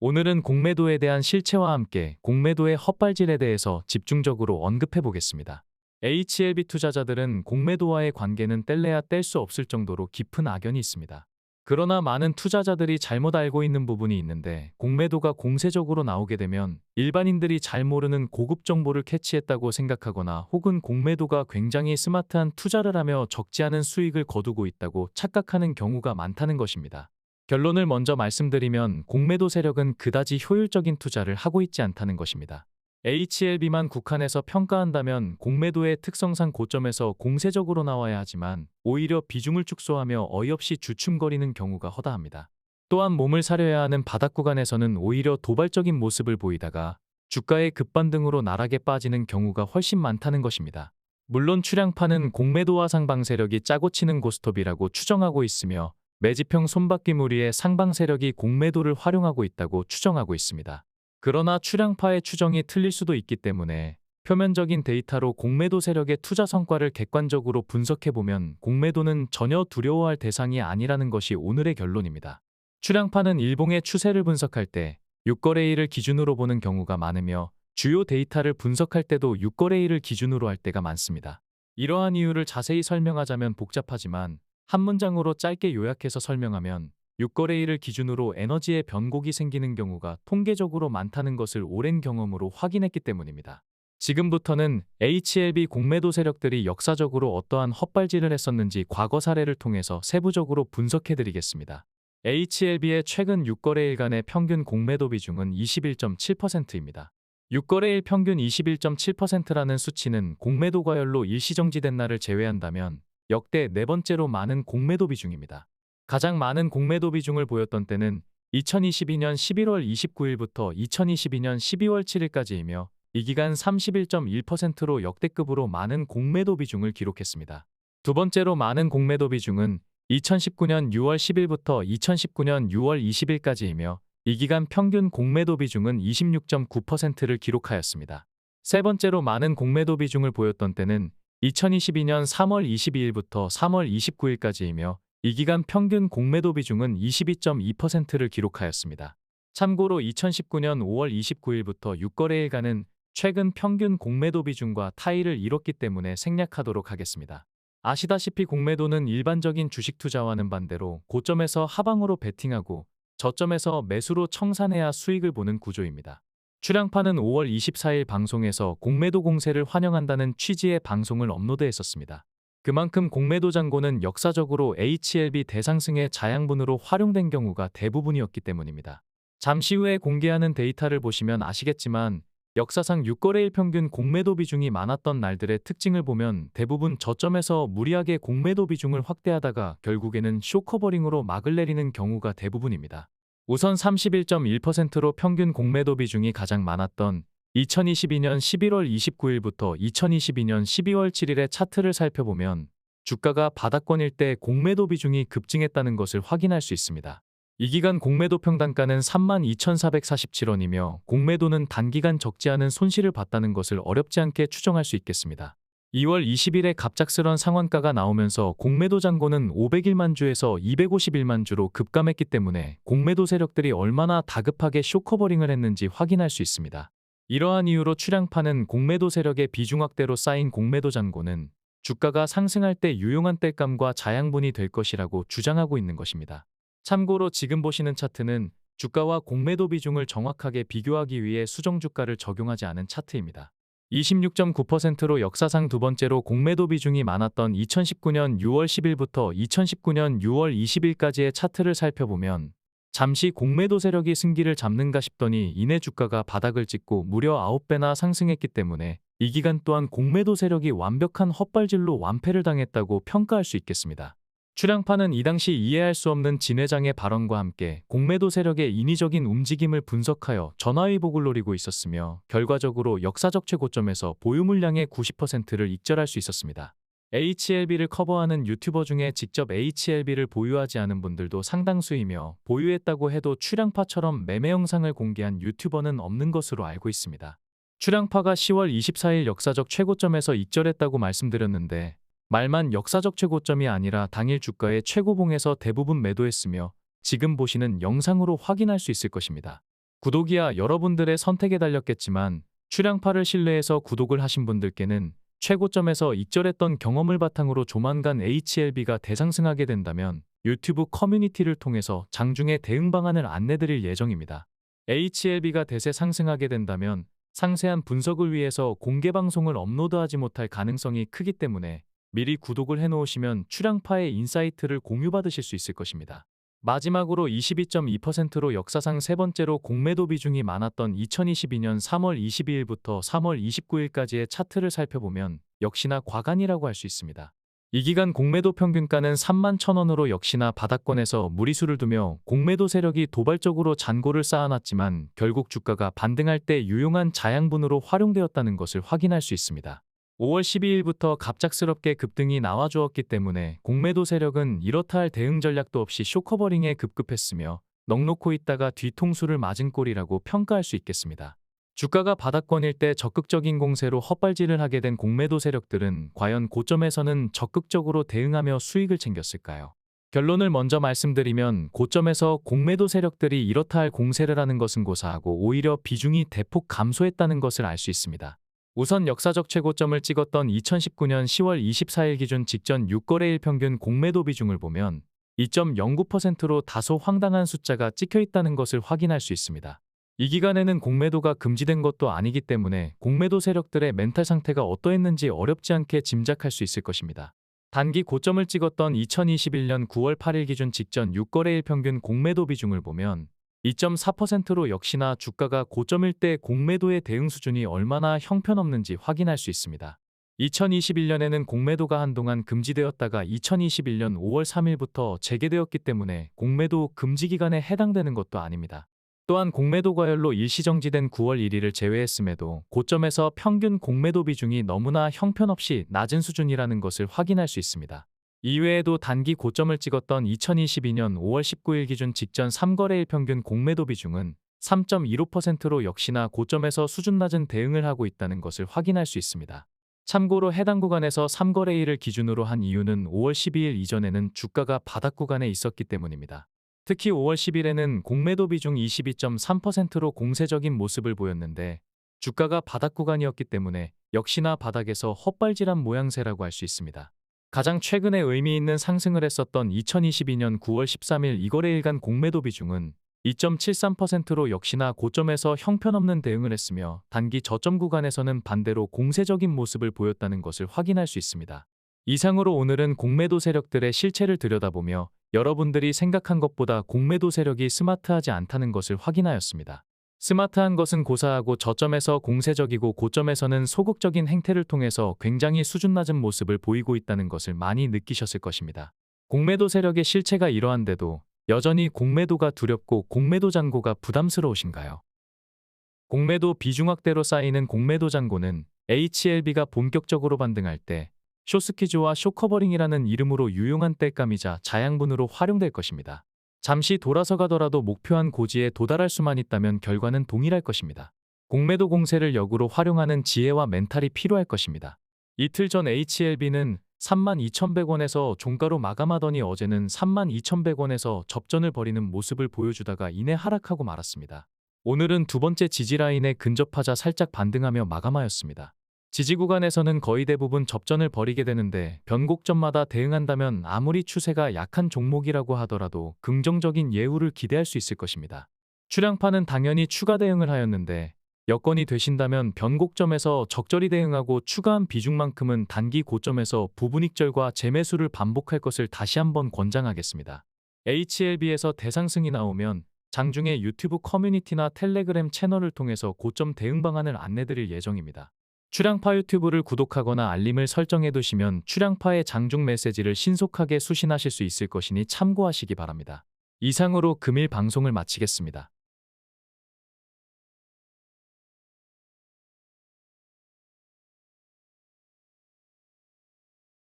오늘은 공매도에 대한 실체와 함께 공매도의 헛발질에 대해서 집중적으로 언급해 보겠습니다. HLB 투자자들은 공매도와의 관계는 뗄래야 뗄 수 없을 정도로 깊은 악연이 있습니다. 그러나 많은 투자자들이 잘못 알고 있는 부분이 있는데, 공매도가 공세적으로 나오게 되면 일반인들이 잘 모르는 고급 정보를 캐치했다고 생각하거나, 혹은 공매도가 굉장히 스마트한 투자를 하며 적지 않은 수익을 거두고 있다고 착각하는 경우가 많다는 것입니다. 결론을 먼저 말씀드리면, 공매도 세력은 그다지 효율적인 투자를 하고 있지 않다는 것입니다. HLB만 국한해서 평가한다면 공매도의 특성상 고점에서 공세적으로 나와야 하지만, 오히려 비중을 축소하며 어이없이 주춤거리는 경우가 허다합니다. 또한 몸을 사려야 하는 바닥 구간에서는 오히려 도발적인 모습을 보이다가 주가의 급반등으로 나락에 빠지는 경우가 훨씬 많다는 것입니다. 물론 출량파는 공매도와 상방 세력이 짜고 치는 고스톱이라고 추정하고 있으며, 매집형 손바퀴 무리의 상방 세력이 공매도를 활용하고 있다고 추정하고 있습니다. 그러나 출량파의 추정이 틀릴 수도 있기 때문에 표면적인 데이터로 공매도 세력의 투자 성과를 객관적으로 분석해보면 공매도는 전혀 두려워할 대상이 아니라는 것이 오늘의 결론입니다. 출량파는 일봉의 추세를 분석할 때 6거래일을 기준으로 보는 경우가 많으며, 주요 데이터를 분석할 때도 6거래일을 기준으로 할 때가 많습니다. 이러한 이유를 자세히 설명하자면 복잡하지만, 한 문장으로 짧게 요약해서 설명하면 6거래일을 기준으로 에너지의 변곡이 생기는 경우가 통계적으로 많다는 것을 오랜 경험으로 확인했기 때문입니다. 지금부터는 HLB 공매도 세력들이 역사적으로 어떠한 헛발질을 했었는지 과거 사례를 통해서 세부적으로 분석해드리겠습니다. HLB의 최근 6거래일간의 평균 공매도 비중은 21.7%입니다. 6거래일 평균 21.7%라는 수치는 공매도 과열로 일시정지된 날을 제외한다면 역대 네 번째로 많은 공매도 비중입니다. 가장 많은 공매도 비중을 보였던 때는 2022년 11월 29일부터 2022년 12월 7일까지이며, 이 기간 31.1%로 역대급으로 많은 공매도 비중을 기록했습니다. 두 번째로 많은 공매도 비중은 2019년 6월 10일부터 2019년 6월 20일까지이며, 이 기간 평균 공매도 비중은 26.9%를 기록하였습니다. 세 번째로 많은 공매도 비중을 보였던 때는 2022년 3월 22일부터 3월 29일까지이며, 이 기간 평균 공매도 비중은 22.2%를 기록하였습니다. 참고로 2019년 5월 29일부터 6거래일간은 최근 평균 공매도 비중과 타이를 이뤘기 때문에 생략하도록 하겠습니다. 아시다시피 공매도는 일반적인 주식 투자와는 반대로 고점에서 하방으로 베팅하고 저점에서 매수로 청산해야 수익을 보는 구조입니다. 출량파는 5월 24일 방송에서 공매도 공세를 환영한다는 취지의 방송을 업로드했었습니다. 그만큼 공매도 잔고는 역사적으로 HLB 대상승의 자양분으로 활용된 경우가 대부분이었기 때문입니다. 잠시 후에 공개하는 데이터를 보시면 아시겠지만, 역사상 6거래일 평균 공매도 비중이 많았던 날들의 특징을 보면 대부분 저점에서 무리하게 공매도 비중을 확대하다가 결국에는 쇼커버링으로 막을 내리는 경우가 대부분입니다. 우선 31.1%로 평균 공매도 비중이 가장 많았던 2022년 11월 29일부터 2022년 12월 7일의 차트를 살펴보면 주가가 바닥권일 때 공매도 비중이 급증했다는 것을 확인할 수 있습니다. 이 기간 공매도 평단가는 32,447원이며 공매도는 단기간 적지 않은 손실을 봤다는 것을 어렵지 않게 추정할 수 있겠습니다. 2월 20일에 갑작스런 상한가가 나오면서 공매도 잔고는 501만 주에서 251만 주로 급감했기 때문에 공매도 세력들이 얼마나 다급하게 쇼커버링을 했는지 확인할 수 있습니다. 이러한 이유로 출량파는 공매도 세력의 비중 확대로 쌓인 공매도 잔고는 주가가 상승할 때 유용한 땔감과 자양분이 될 것이라고 주장하고 있는 것입니다. 참고로 지금 보시는 차트는 주가와 공매도 비중을 정확하게 비교하기 위해 수정주가를 적용하지 않은 차트입니다. 26.9%로 역사상 두 번째로 공매도 비중이 많았던 2019년 6월 10일부터 2019년 6월 20일까지의 차트를 살펴보면 잠시 공매도 세력이 승기를 잡는가 싶더니 이내 주가가 바닥을 찍고 무려 9배나 상승했기 때문에 이 기간 또한 공매도 세력이 완벽한 헛발질로 완패를 당했다고 평가할 수 있겠습니다. 출량파는 이 당시 이해할 수 없는 진 회장의 발언과 함께 공매도 세력의 인위적인 움직임을 분석하여 전화위복을 노리고 있었으며, 결과적으로 역사적 최고점에서 보유 물량의 90%를 익절할 수 있었습니다. HLB를 커버하는 유튜버 중에 직접 HLB를 보유하지 않은 분들도 상당수이며, 보유했다고 해도 출량파처럼 매매 영상을 공개한 유튜버는 없는 것으로 알고 있습니다. 출량파가 10월 24일 역사적 최고점에서 익절했다고 말씀드렸는데, 말만 역사적 최고점이 아니라 당일 주가의 최고봉에서 대부분 매도했으며 지금 보시는 영상으로 확인할 수 있을 것입니다. 구독이야 여러분들의 선택에 달렸겠지만 출향파를 신뢰해서 구독을 하신 분들께는 최고점에서 익절했던 경험을 바탕으로 조만간 HLB가 대상승하게 된다면 유튜브 커뮤니티를 통해서 장중에 대응 방안을 안내드릴 예정입니다. HLB가 대세 상승하게 된다면 상세한 분석을 위해서 공개 방송을 업로드하지 못할 가능성이 크기 때문에 미리 구독을 해놓으시면 출향파의 인사이트를 공유받으실 수 있을 것입니다. 마지막으로 22.2%로 역사상 세 번째로 공매도 비중이 많았던 2022년 3월 22일부터 3월 29일까지의 차트를 살펴보면 역시나 과간이라고 할 수 있습니다. 이 기간 공매도 평균가는 31,000원으로 역시나 바닥권에서 무리수를 두며 공매도 세력이 도발적으로 잔고를 쌓아놨지만 결국 주가가 반등할 때 유용한 자양분으로 활용되었다는 것을 확인할 수 있습니다. 5월 12일부터 갑작스럽게 급등이 나와주었기 때문에 공매도 세력은 이렇다 할 대응 전략도 없이 쇼커버링에 급급했으며 넋놓고 있다가 뒤통수를 맞은 꼴이라고 평가할 수 있겠습니다. 주가가 바닥권일 때 적극적인 공세로 헛발질을 하게 된 공매도 세력들은 과연 고점에서는 적극적으로 대응하며 수익을 챙겼을까요? 결론을 먼저 말씀드리면 고점에서 공매도 세력들이 이렇다 할 공세를 하는 것은 고사하고 오히려 비중이 대폭 감소했다는 것을 알 수 있습니다. 우선 역사적 최고점을 찍었던 2019년 10월 24일 기준 직전 6거래일 평균 공매도 비중을 보면 2.09%로 다소 황당한 숫자가 찍혀 있다는 것을 확인할 수 있습니다. 이 기간에는 공매도가 금지된 것도 아니기 때문에 공매도 세력들의 멘탈 상태가 어떠했는지 어렵지 않게 짐작할 수 있을 것입니다. 단기 고점을 찍었던 2021년 9월 8일 기준 직전 6거래일 평균 공매도 비중을 보면 2.4%로 역시나 주가가 고점일 때 공매도의 대응 수준이 얼마나 형편없는지 확인할 수 있습니다. 2021년에는 공매도가 한동안 금지되었다가 2021년 5월 3일부터 재개되었기 때문에 공매도 금지 기간에 해당되는 것도 아닙니다. 또한 공매도 과열로 일시정지된 9월 1일을 제외했음에도 고점에서 평균 공매도 비중이 너무나 형편없이 낮은 수준이라는 것을 확인할 수 있습니다. 이외에도 단기 고점을 찍었던 2022년 5월 19일 기준 직전 3거래일 평균 공매도 비중은 3.15%로 역시나 고점에서 수준 낮은 대응을 하고 있다는 것을 확인할 수 있습니다. 참고로 해당 구간에서 3거래일을 기준으로 한 이유는 5월 12일 이전에는 주가가 바닥 구간에 있었기 때문입니다. 특히 5월 10일에는 공매도 비중 22.3%로 공세적인 모습을 보였는데 주가가 바닥 구간이었기 때문에 역시나 바닥에서 헛발질한 모양새라고 할 수 있습니다. 가장 최근에 의미 있는 상승을 했었던 2022년 9월 13일 2거래일간 공매도 비중은 2.73%로 역시나 고점에서 형편없는 대응을 했으며 단기 저점 구간에서는 반대로 공세적인 모습을 보였다는 것을 확인할 수 있습니다. 이상으로 오늘은 공매도 세력들의 실체를 들여다보며 여러분들이 생각한 것보다 공매도 세력이 스마트하지 않다는 것을 확인하였습니다. 스마트한 것은 고사하고 저점에서 공세적이고 고점에서는 소극적인 행태를 통해서 굉장히 수준 낮은 모습을 보이고 있다는 것을 많이 느끼셨을 것입니다. 공매도 세력의 실체가 이러한데도 여전히 공매도가 두렵고 공매도 잔고가 부담스러우신가요? 공매도 비중 확대로 쌓이는 공매도 잔고는 HLB가 본격적으로 반등할 때 쇼스퀴즈와 쇼커버링이라는 이름으로 유용한 땔감이자 자양분으로 활용될 것입니다. 잠시 돌아서 가더라도 목표한 고지에 도달할 수만 있다면 결과는 동일할 것입니다. 공매도 공세를 역으로 활용하는 지혜와 멘탈이 필요할 것입니다. 이틀 전 HLB는 32,100원에서 종가로 마감하더니 어제는 32,100원에서 접전을 벌이는 모습을 보여주다가 이내 하락하고 말았습니다. 오늘은 두 번째 지지라인에 근접하자 살짝 반등하며 마감하였습니다. 지지 구간에서는 거의 대부분 접전을 벌이게 되는데 변곡점마다 대응한다면 아무리 추세가 약한 종목이라고 하더라도 긍정적인 예우를 기대할 수 있을 것입니다. 출향파는 당연히 추가 대응을 하였는데 여건이 되신다면 변곡점에서 적절히 대응하고 추가한 비중만큼은 단기 고점에서 부분익절과 재매수를 반복할 것을 다시 한번 권장하겠습니다. HLB에서 대상승이 나오면 장중에 유튜브 커뮤니티나 텔레그램 채널을 통해서 고점 대응 방안을 안내드릴 예정입니다. 출향파 유튜브를 구독하거나 알림을 설정해 두시면 출향파의 장중 메시지를 신속하게 수신하실 수 있을 것이니 참고하시기 바랍니다. 이상으로 금일 방송을 마치겠습니다.